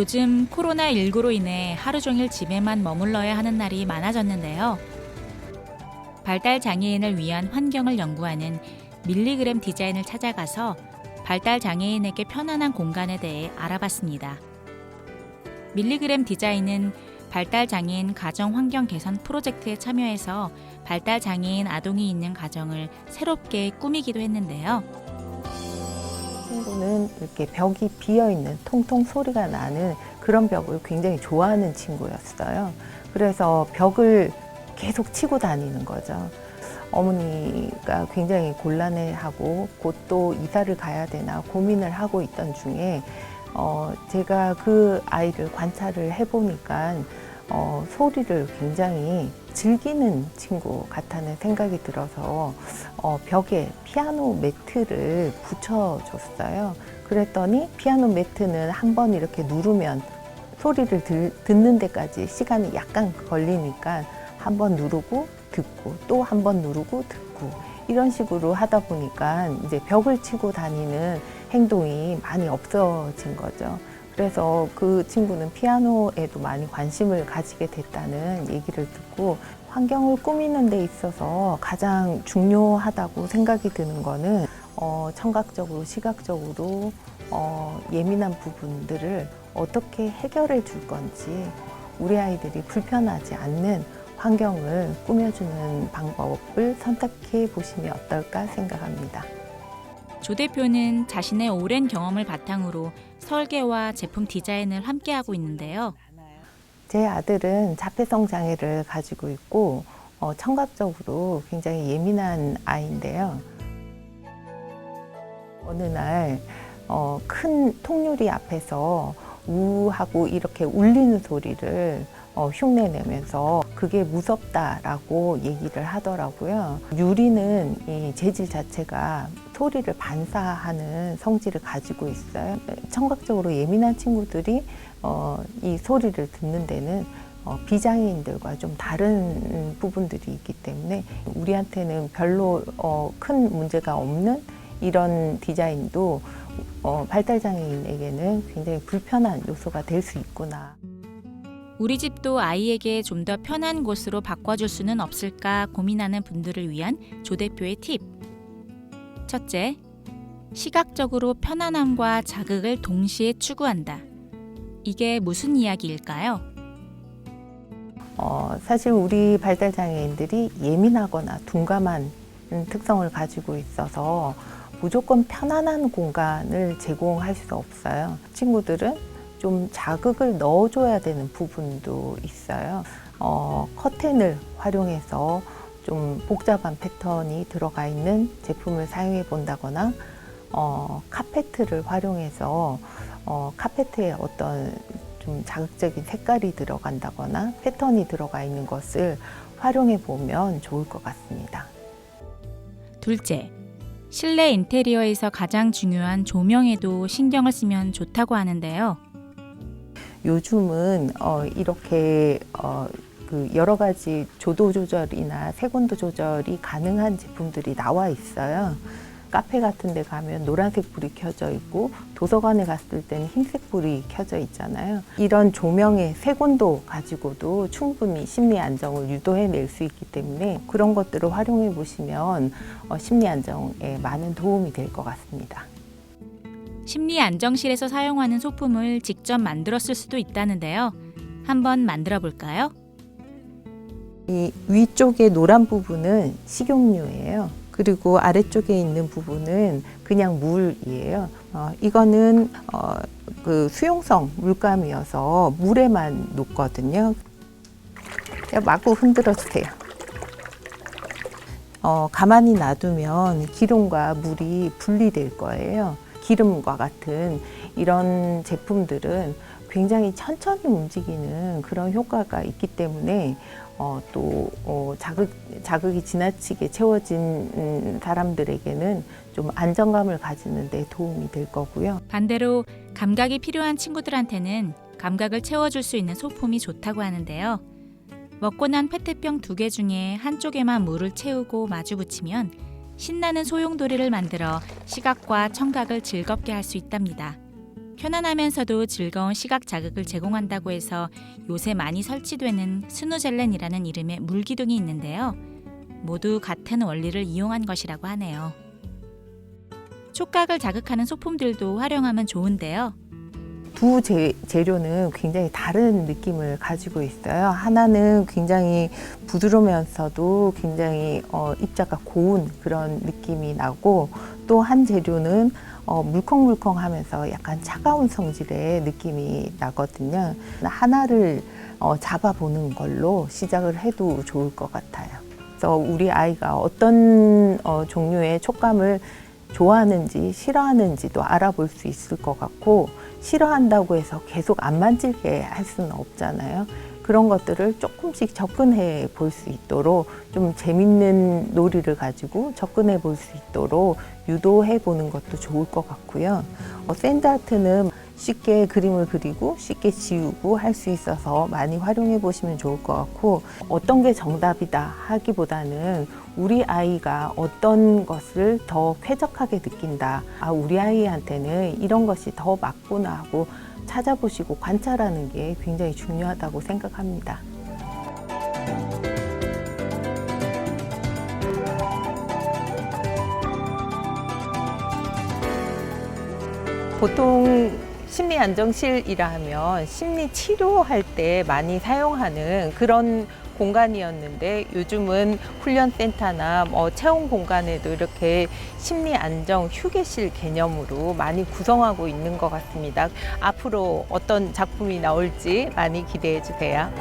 요즘 코로나19로 인해 하루 종일 집에만 머물러야 하는 날이 많아졌는데요. 발달 장애인을 위한 환경을 연구하는 밀리그램 디자인을 찾아가서 발달 장애인에게 편안한 공간에 대해 알아봤습니다. 밀리그램 디자인은 발달 장애인 가정 환경 개선 프로젝트에 참여해서 발달 장애인 아동이 있는 가정을 새롭게 꾸미기도 했는데요. 친구는 이렇게 벽이 비어있는 통통 소리가 나는 그런 벽을 굉장히 좋아하는 친구였어요. 그래서 벽을 계속 치고 다니는 거죠. 어머니가 굉장히 곤란해하고 곧 또 이사를 가야 되나 고민을 하고 있던 중에 제가 그 아이를 관찰을 해보니까 소리를 굉장히 즐기는 친구 같다는 생각이 들어서 벽에 피아노 매트를 붙여줬어요. 그랬더니 피아노 매트는 한번 이렇게 누르면 소리를 듣는 데까지 시간이 약간 걸리니까 한번 누르고 듣고 또 한번 누르고 듣고 이런 식으로 하다 보니까 이제 벽을 치고 다니는 행동이 많이 없어진 거죠. 그래서 그 친구는 피아노에도 많이 관심을 가지게 됐다는 얘기를 듣고 환경을 꾸미는 데 있어서 가장 중요하다고 생각이 드는 거는 청각적으로, 시각적으로 예민한 부분들을 어떻게 해결해 줄 건지 우리 아이들이 불편하지 않는 환경을 꾸며주는 방법을 선택해 보시면 어떨까 생각합니다. 조 대표는 자신의 오랜 경험을 바탕으로 설계와 제품 디자인을 함께하고 있는데요. 제 아들은 자폐성 장애를 가지고 있고 청각적으로 굉장히 예민한 아이인데요. 어느 날 큰 통유리 앞에서 우하고 이렇게 울리는 소리를 흉내내면서 그게 무섭다라고 얘기를 하더라고요. 유리는 이 재질 자체가 소리를 반사하는 성질을 가지고 있어요. 청각적으로 예민한 친구들이 이 소리를 듣는 데는 비장애인들과 좀 다른 부분들이 있기 때문에 우리한테는 별로 큰 문제가 없는 이런 디자인도 발달장애인에게는 굉장히 불편한 요소가 될 수 있구나. 우리 집도 아이에게 좀 더 편한 곳으로 바꿔줄 수는 없을까 고민하는 분들을 위한 조 대표의 팁. 첫째, 시각적으로 편안함과 자극을 동시에 추구한다. 이게 무슨 이야기일까요? 사실 우리 발달장애인들이 예민하거나 둔감한 특성을 가지고 있어서 무조건 편안한 공간을 제공할 수 없어요. 친구들은 좀 자극을 넣어줘야 되는 부분도 있어요. 커튼을 활용해서 좀 복잡한 패턴이 들어가 있는 제품을 사용해 본다거나 카페트를 활용해서 카페트에 어떤 좀 자극적인 색깔이 들어간다거나 패턴이 들어가 있는 것을 활용해 보면 좋을 것 같습니다. 둘째, 실내 인테리어에서 가장 중요한 조명에도 신경을 쓰면 좋다고 하는데요. 요즘은 이렇게 그 여러 가지 조도 조절이나 색온도 조절이 가능한 제품들이 나와 있어요. 카페 같은 데 가면 노란색 불이 켜져 있고 도서관에 갔을 때는 흰색 불이 켜져 있잖아요. 이런 조명의 색온도 가지고도 충분히 심리 안정을 유도해낼 수 있기 때문에 그런 것들을 활용해 보시면 심리 안정에 많은 도움이 될 것 같습니다. 심리 안정실에서 사용하는 소품을 직접 만들었을 수도 있다는데요. 한번 만들어 볼까요? 이 위쪽에 노란 부분은 식용유예요. 그리고 아래쪽에 있는 부분은 그냥 물이에요. 이거는 그 수용성 물감이어서 물에만 녹거든요. 마구 흔들어 주세요. 가만히 놔두면 기름과 물이 분리될 거예요. 기름과 같은 이런 제품들은 굉장히 천천히 움직이는 그런 효과가 있기 때문에 또 자극이 지나치게 채워진 사람들에게는 좀 안정감을 가지는 데 도움이 될 거고요. 반대로 감각이 필요한 친구들한테는 감각을 채워줄 수 있는 소품이 좋다고 하는데요. 먹고 난 페트병 2개 중에 한쪽에만 물을 채우고 마주 붙이면 신나는 소용돌이를 만들어 시각과 청각을 즐겁게 할 수 있답니다. 편안하면서도 즐거운 시각 자극을 제공한다고 해서 요새 많이 설치되는 스누젤렌이라는 이름의 물기둥이 있는데요. 모두 같은 원리를 이용한 것이라고 하네요. 촉각을 자극하는 소품들도 활용하면 좋은데요. 두 재료는 굉장히 다른 느낌을 가지고 있어요. 하나는 굉장히 부드러우면서도 굉장히 입자가 고운 그런 느낌이 나고, 또 한 재료는 물컹물컹하면서 약간 차가운 성질의 느낌이 나거든요. 하나를 잡아보는 걸로 시작을 해도 좋을 것 같아요. 그래서 우리 아이가 어떤 종류의 촉감을 좋아하는지 싫어하는지도 알아볼 수 있을 것 같고, 싫어한다고 해서 계속 안 만지게 할 수는 없잖아요. 그런 것들을 조금씩 접근해 볼 수 있도록 좀 재밌는 놀이를 가지고 접근해 볼 수 있도록 유도해 보는 것도 좋을 것 같고요. 샌드아트는 쉽게 그림을 그리고 쉽게 지우고 할 수 있어서 많이 활용해 보시면 좋을 것 같고, 어떤 게 정답이다 하기보다는 우리 아이가 어떤 것을 더 쾌적하게 느낀다, 우리 아이한테는 이런 것이 더 맞구나 하고 찾아보시고 관찰하는 게 굉장히 중요하다고 생각합니다. 보통 심리안정실이라 하면 심리 치료할 때 많이 사용하는 그런 공간이었는데, 요즘은 훈련센터나 체험 공간에도 이렇게 심리안정 휴게실 개념으로 많이 구성하고 있는 것 같습니다. 앞으로 어떤 작품이 나올지 많이 기대해 주세요.